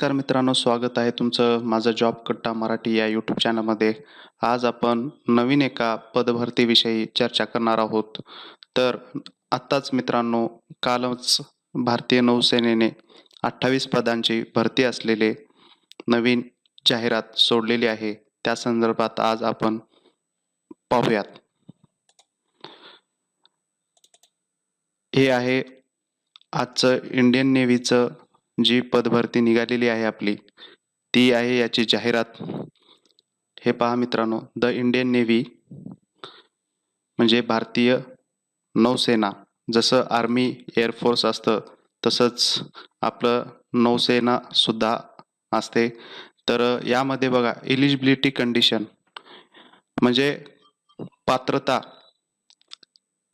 नमस्कार मित्रांनो, स्वागत आहे तुमचं माझं जॉब कट्टा मराठी या यूट्यूब चॅनलमध्ये. आज आपण नवीन एका पदभरतीविषयी चर्चा करणार आहोत. तर आत्ताच मित्रांनो, कालच भारतीय नौसेनेने 28 पदांची भरती असलेले नवीन जाहिरात सोडलेली आहे. त्या संदर्भात आज आपण पाहूयात. हे आहे आजचं इंडियन नेव्हीचं जी पदभरती निघालेली आहे आपली, ती आहे याची जाहिरात. हे पहा मित्रांनो, द इंडियन नेव्ही म्हणजे भारतीय नौसेना. जसं आर्मी, एअरफोर्स असतं तसंच आपलं नौसेनासुद्धा असते. तर यामध्ये बघा एलिजिबिलिटी कंडिशन म्हणजे पात्रता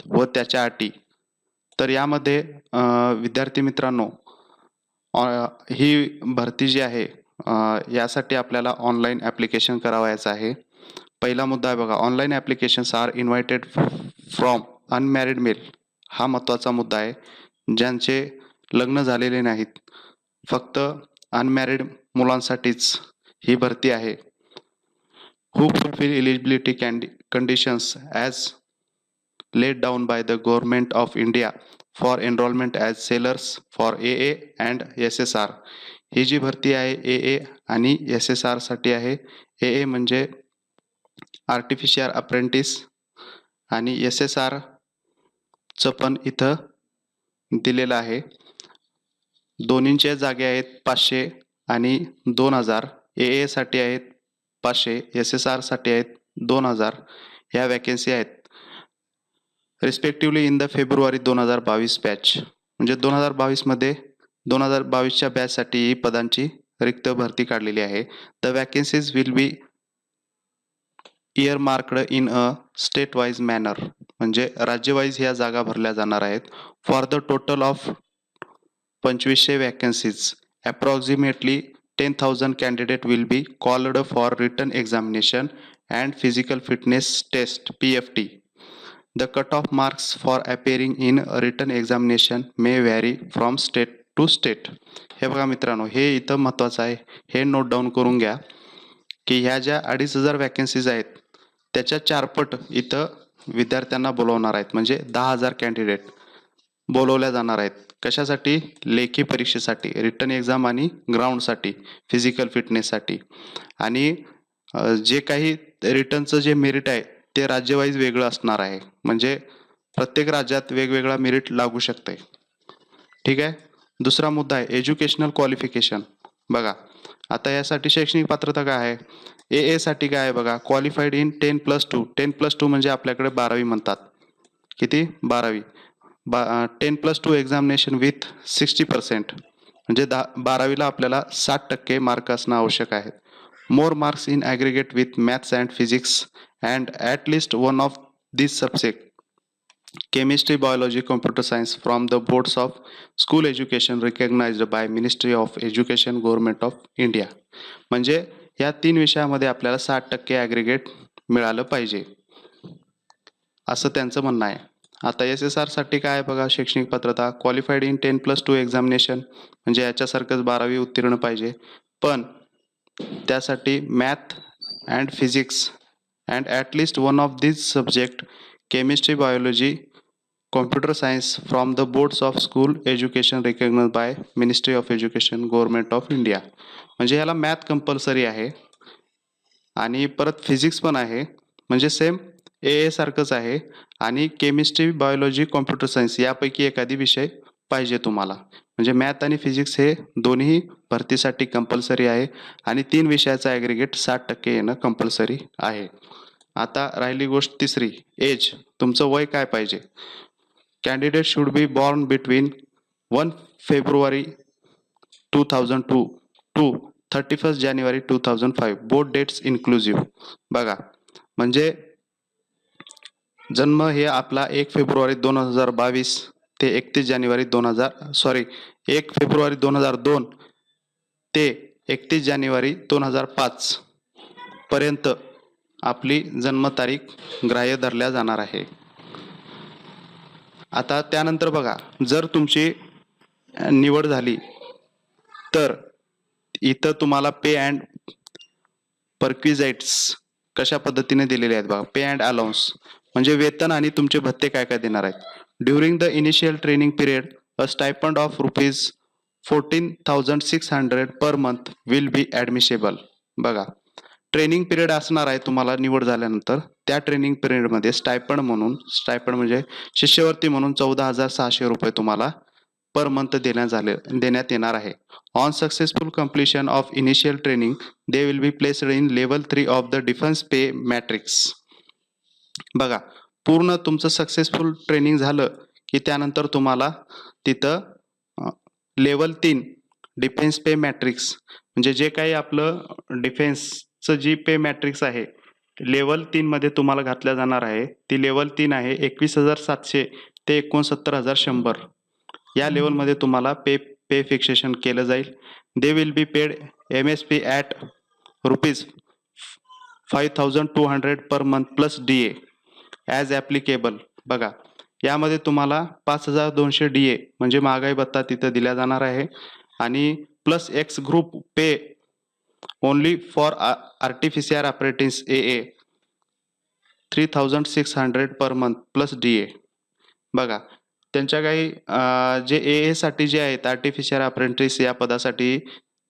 व त्याच्या अटी. तर यामध्ये विद्यार्थी मित्रांनो, ही भरती जी आहे यासाठी आपल्याला ऑनलाईन ॲप्लिकेशन करावयाचं आहे. पहिला मुद्दा आहे बघा, online applications are invited from unmarried male. हा महत्त्वाचा मुद्दा आहे. ज्यांचे लग्न झालेले नाहीत, फक्त अनमॅरिड मुलांसाठीच ही भरती आहे. Who fulfil eligibility conditions as laid down by the government of India for enrollment as sailors for AA and SSR. ही जी भरती आहे AA आणि SSR साठी आहे. AA म्हणजे आर्टिफिशियल अप्रेंटिस आणि SSR चं पण इथं दिलेलं आहे. दोन्हींच्या जागे आहेत 500 आणि 2000. AA साठी आहेत 500, SSR साठी आहेत 2000. ह्या वॅकन्सी आहेत. Respectively in the February 2022 batch. म्हणजे 2022मध्ये 2022च्या बॅचसाठी ही पदांची रिक्त भरती काढलेली आहे. The vacancies will be earmarked in a state wise manner. म्हणजे राज्यवाईज ह्या जागा भरल्या जाणार आहेत. For the total of 2500 vacancies approximately 10,000 candidate will be called for written examination and physical fitness test PFT. The cutoff marks for appearing in a written examination may vary from state to state. हे बघा मित्रांनो, हे इथं महत्त्वाचं आहे. हे note down करून घ्या की ह्या ज्या 2,500 वॅकन्सीज आहेत त्याच्या 4 पट इथं विद्यार्थ्यांना बोलवणार आहेत. म्हणजे 10,000 कॅन्डिडेट बोलवल्या जाणार आहेत. कशासाठी? लेखी परीक्षेसाठी, रिटन एक्झाम आणि ग्राउंडसाठी, फिजिकल फिटनेससाठी. आणि जे काही रिटनचं जे मेरिट आहे ते राज्यवाईज वेगळं असणार आहे. म्हणजे प्रत्येक राज्यात वेगवेगळा मेरिट लागू शकते. ठीक आहे. दुसरा मुद्दा आहे एज्युकेशनल क्वालिफिकेशन. बघा आता यासाठी शैक्षणिक पात्रता काय आहे? AA साठी काय आहे बघा, क्वालिफाईड इन 10+2. 10+2 म्हणजे आपल्याकडे 12वी म्हणतात. किती? 12वी. 10+2 एक्झामिनेशन विथ 60%. म्हणजे 12वीला आपल्याला 60% मार्क असणं आवश्यक आहे. More marks in aggregate with maths and physics and at least one of these subject chemistry, biology, computer science from the boards of school education recognized by Ministry of Education, Government of India. म्हणजे या 3 विषयामध्ये आपल्याला 60% aggregate मिळालं पाहिजे असं त्यांचं म्हणणं आहे. आता SSR साठी काय आहे बघा, शैक्षणिक पात्रता क्वालिफाईड इन 10+2 एक्झामिनेशन म्हणजे याच्यासारखंच 12वी उत्तीर्ण पाहिजे. पण त्यासाठी math and physics and at least one of these subject chemistry, biology, computer science from the boards of school education recognized by Ministry of Education, Government of India. म्हणजे ह्याला math compulsory आहे आणि परत फिजिक्स पण आहे. म्हणजे same AA सारखंच आहे. आणि केमिस्ट्री, बायोलॉजी, कॉम्प्युटर सायन्स यापैकी एखादी विषय पाहिजे तुम्हाला. म्हणजे मॅथ आणि फिजिक्स हे दोन्ही भरतीसाठी कंपल्सरी आहे आणि 3 विषयाचा ॲग्रिगेट 60% येणं कंपल्सरी आहे. आता राहिली गोष्ट तिसरी, एज. तुमचं वय काय पाहिजे? Candidate should be born between 1 February 2002 to 31 January 2005. Both dates inclusive. बघा म्हणजे जन्म हे आपला 1 फेब्रुवारी 2022 ते 1 फेब्रुवारी 2002 ते 31 जानेवारी 2005 पर्यंत आपली जन्मतारीख ग्राह्य धरल्या जाणार आहे. आता त्यानंतर बघा, जर तुमची निवड झाली तर इथं तुम्हाला पे अँड परक्विजाइट्स कशा पद्धतीने दिलेले आहेत बघा. पे अँड अलाउन्स म्हणजे वेतन आणि तुमचे भत्ते काय काय देणार आहेत. During the initial training period a stipend of ₹14,600 per month will be admissible. बघा, ट्रेनिंग पिरियड असणार आहे तुम्हाला निवड झाल्यानंतर. त्या ट्रेनिंग पिरियडमध्ये स्टायपंड म्हणजे शिष्यवृत्ती म्हणून ₹14,600 तुम्हाला पर मंथ देण्यात येणार आहे. On successful completion of initial training they will be placed in level 3 of the defence pay matrix. बघा, पूर्ण तुमचं सक्सेसफुल ट्रेनिंग झालं की त्यानंतर तुम्हाला तिथं लेवल 3 डिफेन्स पे मॅट्रिक्स म्हणजे जे काही आपलं डिफेन्सचं जी पे मॅट्रिक्स आहे लेवल 3 मध्ये तुम्हाला घातल्या जाणार आहे. ती लेवल 3 आहे 21,700 ते 69,100. या लेवलमध्ये तुम्हाला पे फिक्सेशन केलं जाईल. They will be paid MSP at ₹5,200 per month plus DA as applicable. बघा, यामध्ये तुम्हाला 5,200 DA म्हणजे महागाई भत्ता तिथं दिला जाणार आहे आणि plus x group pay only for artificial apprentice AA 3,600 per month plus DA. बघा, त्यांच्या काही जे AA साठी जे आहेत आर्टिफिशियल अप्रेंटिस या पदासाठी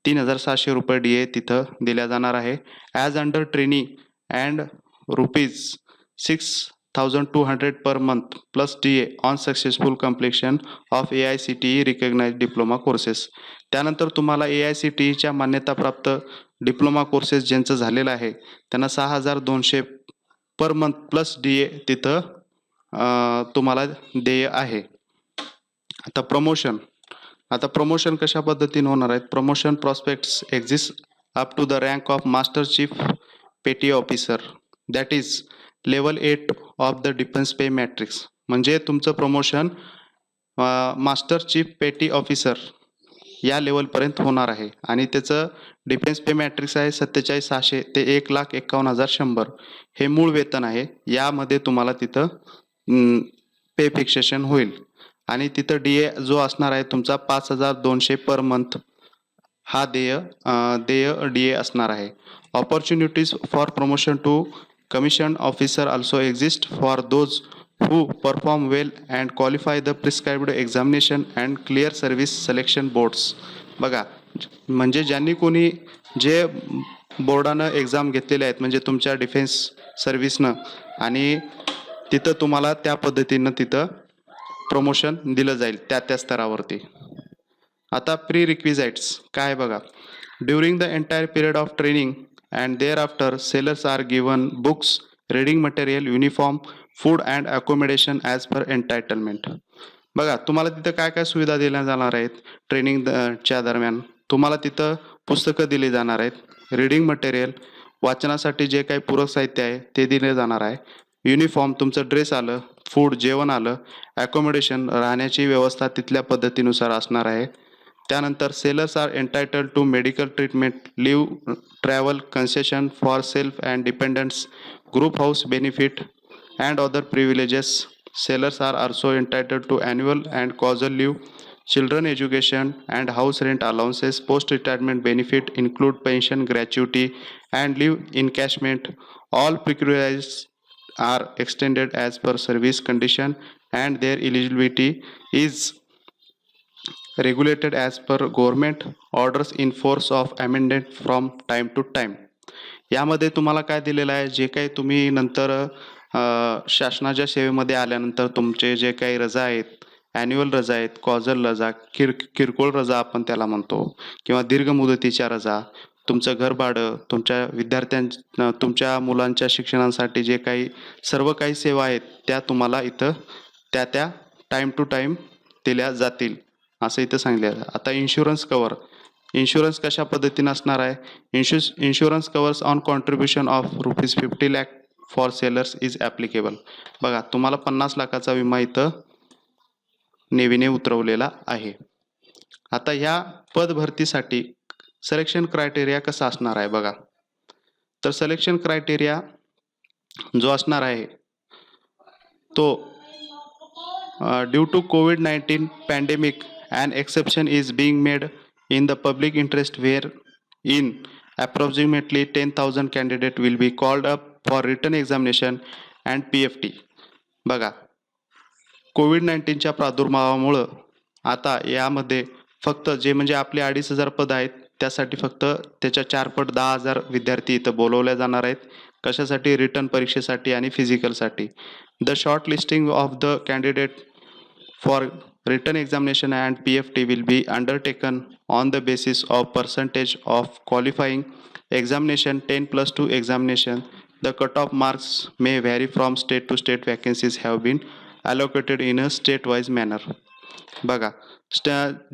₹3,700 DA तिथं दिल्या जाणार आहे. As under trainee and ₹6,200 per month plus DA on successful completion of AICTE recognised diploma courses. त्यानंतर तुम्हाला AICTEच्या मान्यताप्राप्त डिप्लोमा कोर्सेस ज्यांचं झालेलं आहे त्यांना 6,200 पर मंथ प्लस DA तिथं तुम्हाला देय आहे. आता प्रमोशन कशा पद्धतीने होणार आहेत. Promotion prospects exist up to the rank of master chief petty officer that is level 8 of the defence pay matrix. म्हणजे तुमचं promotion master chief petty officer या लेवलपर्यंत होणार आहे आणि त्याचं डिफेन्स पे मॅट्रिक्स आहे 47,600 ते 1,51,100. हे मूळ वेतन आहे. यामध्ये तुम्हाला तिथं पे फिक्सेशन होईल आणि तिथं DA जो असणार आहे तुमचा 5,200 पर मंथ हा देय DA असणार आहे. Opportunities for promotion to commission officer also exist for those who perform well and qualify the prescribed examination and clear service selection boards. बघा, म्हणजे ज्यांनी कोणी जे बोर्डानं एक्झाम घेतलेले आहेत म्हणजे तुमच्या डिफेन्स सर्व्हिसनं आणि तिथं तुम्हाला त्या पद्धतीनं तिथं प्रमोशन दिलं जाईल त्या स्तरावरती. आता प्री रिक्विजाइट्स काय बघा. During the entire period of training and thereafter sailors are given books, reading material, uniform, food and accommodation as per entitlement. बघा, तुम्हाला तिथं काय काय सुविधा दिल्या जाणार आहेत. ट्रेनिंगच्या दरम्यान तुम्हाला तिथं पुस्तकं दिली जाणार आहेत. रीडिंग मटेरियल वाचनासाठी जे काही पूरक साहित्य आहे ते दिले जाणार आहे. युनिफॉर्म तुमचं ड्रेस आलं, फूड जेवण आलं, ॲकोमोडेशन राहण्याची व्यवस्था तिथल्या पद्धतीनुसार असणार आहे. त्यानंतर sailors are entitled to medical treatment, leave, travel concession for self and dependants, group house benefit and other privileges. Sailors are also entitled to annual and causal leave, children education and house rent allowances. Post-retirement benefit include pension, gratuity and leave encashment. All privileges are extended as per service condition and their eligibility is regulated as per government orders in force of amendment from time to time. यामध्ये तुम्हाला काय दिलेलं आहे, जे काही तुम्ही नंतर शासनाच्या सेवेमध्ये आल्यानंतर तुमचे जे काही रजा आहेत, ॲन्युअल रजा आहेत, कॉजल रजा, किरकोळ रजा आपण त्याला म्हणतो किंवा दीर्घ मुदतीच्या रजा, तुमचं घर भाडं, तुमच्या मुलांच्या शिक्षणासाठी जे काही सर्व काही सेवा आहेत त्या तुम्हाला इथं त्या टाईम टू टाईम दिल्या जातील असं इथं सांगितलं आहे. आता इन्शुरन्स कशा पद्धतीनं असणार आहे. Insurance covers on contribution of ₹50 lakh for sellers is applicable. बघा, तुम्हाला 50 लाखाचा विमा इथं नेव्हीने उतरवलेला आहे. आता ह्या पद भरतीसाठी सिलेक्शन क्रायटेरिया कसा असणार आहे बघा. तर सिलेक्शन क्रायटेरिया जो असणार आहे तो due to COVID-19 pandemic and exception is being made in the public interest where in approximately 10,000 candidate will be called up for written examination and PFT. बघा, कोविड-19च्या प्रादुर्भावामुळं आता यामध्ये फक्त जे म्हणजे आपले 2,500 पद आहेत, त्यासाठी फक्त त्याच्या 4 पट 10,000 विद्यार्थी इथं बोलवले जाणार आहेत. कशासाठी? रिटन परीक्षेसाठी आणि फिजिकलसाठी. The shortlisting of the candidate for written examination and PFT will be undertaken on the basis of percentage of qualifying examination 10+2 examination. The cutoff marks may vary from state to state. Vacancies have been allocated in a state-wise manner. बघा,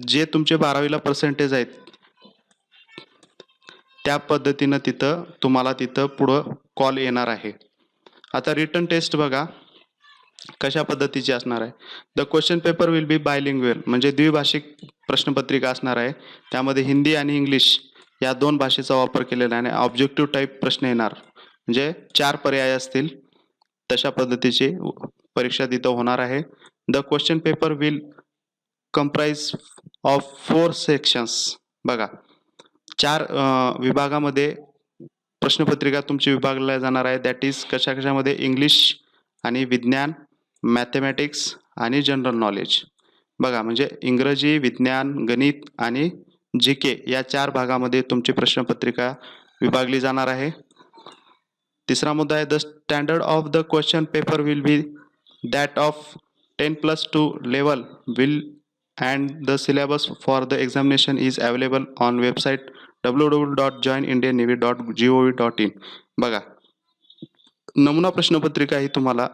जे तुमचे 12वीला percentage आहेत त्या पद्धतीनं तिथं तुम्हाला तिथं पुढं कॉल येणार आहे. आता रिटन टेस्ट बघा कशा पद्धतीची असणार आहे. The question paper will be bilingual, म्हणजे द्विभाषिक प्रश्नपत्रिका असणार आहे. त्यामध्ये हिंदी आणि इंग्लिश या 2 भाषेचा वापर केलेला आहे आणि ऑब्जेक्टिव्ह टाईप प्रश्न येणार, म्हणजे 4 पर्याय असतील तशा पद्धतीची परीक्षा तिथं होणार आहे. The question paper will comprise of 4 sections. बघा, 4 विभागामध्ये प्रश्नपत्रिका तुमची विभागल्या जाणार आहे. दॅट इज कशामध्ये? इंग्लिश आणि विज्ञान, मॅथमॅटिक्स आणि जनरल नॉलेज. बघा, म्हणजे इंग्रजी, विज्ञान, गणित आणि GK या 4 भागामध्ये तुमची प्रश्नपत्रिका विभागली जाणार आहे. तिसरा मुद्दा आहे the standard of the question paper will B that of 10+2 level will and the syllabus for the examination is available on website www.joinindiannavy.gov.in. बघा, नमुना प्रश्नपत्रिका ही तुम्हाला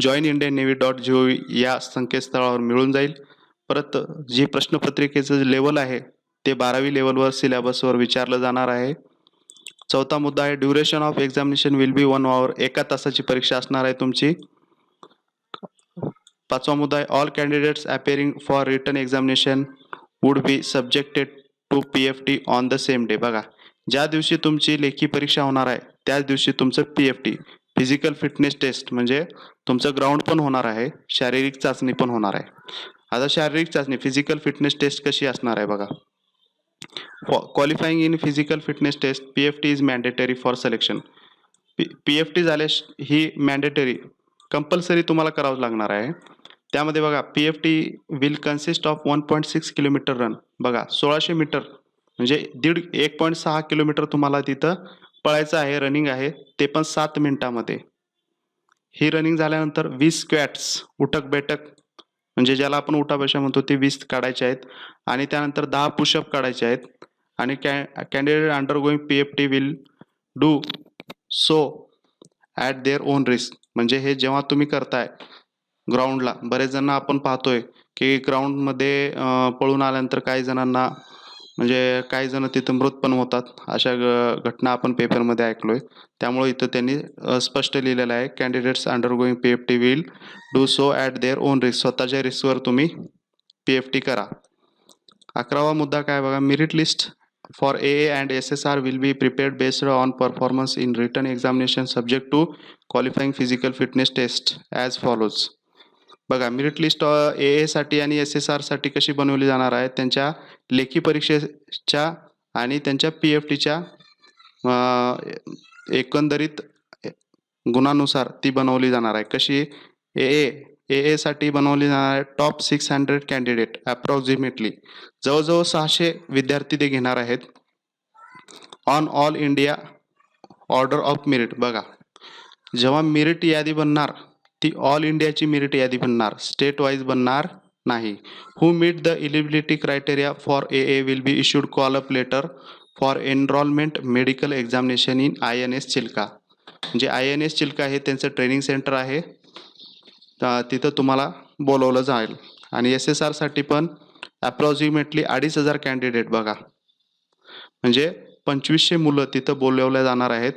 joinindiannavy.gov या संकेतस्थळावर मिळून जाईल. परत जी प्रश्नपत्रिकेचं लेवल आहे ते 12वी लेवलवर सिलेबसवर विचारलं जाणार आहे. चौथा मुद्दा आहे duration of examination will be 1 hour. 1 तासाची परीक्षा असणार आहे तुमची. पाचवा मुद्दा आहे all candidates appearing for written examination would be subjected to PFT on the same day. बघा, ज्या दिवशी तुमची लेखी परीक्षा होणार आहे त्याच दिवशी तुमचं PFT फिजिकल फिटनेस टेस्ट म्हणजे तुमचं ग्राउंड पण होणार आहे, शारीरिक चाचणी पण होणार आहे. आता शारीरिक चाचणी फिजिकल फिटनेस टेस्ट कशी असणार आहे बघा. Qualifying in physical fitness test PFT is mandatory for selection. PFT झाल्यास ही मॅन्डेटरी कंपल्सरी तुम्हाला करावं लागणार आहे. त्यामध्ये बघा PFT will consist of 1.6 kilometre run. बघा, 1600 मीटर म्हणजे 1.6 किलोमीटर तुम्हाला तिथं पळायचं आहे, रनिंग आहे, ते पण 7 मिनिटामध्ये. ही रनिंग झाल्यानंतर 20 स्क्वॅट्स उठक बैठक म्हणजे ज्याला आपण उठाबशा म्हणतो ते 20 काढायचे आहेत आणि त्यानंतर 10 पुशअप काढायचे आहेत. आणि candidate undergoing PFT will do so at their own risk. म्हणजे हे जेव्हा तुम्ही करताय ग्राउंडला, बरेच जण आपण पाहतोय की ग्राउंडमध्ये पळून आल्यानंतर काही जणांना म्हणजे काही जण तिथं मृत पण होतात. अशा घटना आपण पेपरमध्ये ऐकलोय. त्यामुळे इथं त्यांनी स्पष्ट लिहिलेलं आहे candidates undergoing PFT will do so at their own risk. स्वतःच्या रिस्कवर तुम्ही PFT करा. 11वा मुद्दा काय बघा, merit list for AA and SSR will be prepared based on performance in written examination subject to qualifying physical fitness test as follows. बघा, merit list AA साठी आणि SSR साठी कशी बनवली जाणार आहे? त्यांच्या लेखी परीक्षेच्या आणि त्यांच्या PFTच्या एकंदरीत गुणानुसार ती बनवली जाणार आहे. कशी? AA साठी बनवली जाणार आहे टॉप 600 कॅन्डिडेट अप्रॉक्सिमेटली जवळजवळ 600 विद्यार्थी ते घेणार आहेत on all India order of merit. बघा, जेव्हा मेरिट यादी बनणार ती ऑल इंडियाची मेरिट यादी बनणार, स्टेट वाईज बनणार नाही. Who meet the eligibility criteria for AA will be issued call up letter for enrolment medical examination in INS Chilka. म्हणजे INS चिल्का हे त्यांचं ट्रेनिंग सेंटर आहे, तिथं तुम्हाला बोलवलं जाईल. आणि SSR साठी पण अप्रॉक्सिमेटली 2,500 कॅन्डिडेट. बघा, म्हणजे 2500 मुलं तिथं बोलवल्या जाणार आहेत.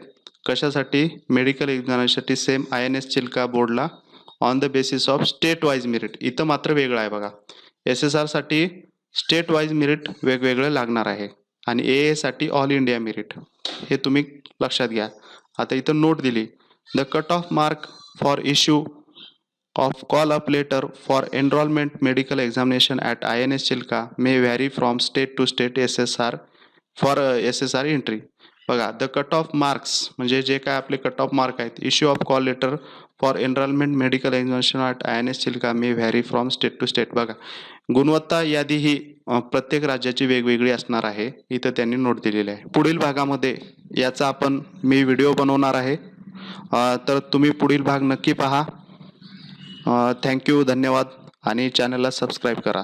कशासाठी? Medical एक्झामिनेशनसाठी same INS Chilka बोर्डला on the basis of state wise merit. इथं मात्र वेगळं आहे बघा. SSR साठी स्टेट वाईज मेरिट वेगवेगळं लागणार आहे आणि AA साठी ऑल इंडिया मेरिट. हे तुम्ही लक्षात घ्या. आता इथं नोट दिली, the cut off mark for issue of call up letter for enrollment medical examination at INS Chilka may vary from state to state. SSR for SSR entry. बघा, the cut off marks म्हणजे जे काय आपले cut off mark आहेत, issue of call letter for enrolment medical examination at INS Chilka may vary from state to state. बघा, गुणवत्ता यादी ही प्रत्येक राज्याची वेगवेगळी असणार आहे, इथं त्यांनी नोट दिलेली आहे. पुढील भागामध्ये याचा मी व्हिडिओ बनवणार आहे, तर तुम्ही पुढील भाग नक्की पहा. थँक्यू, धन्यवाद आणि चॅनलला सबस्क्राईब करा.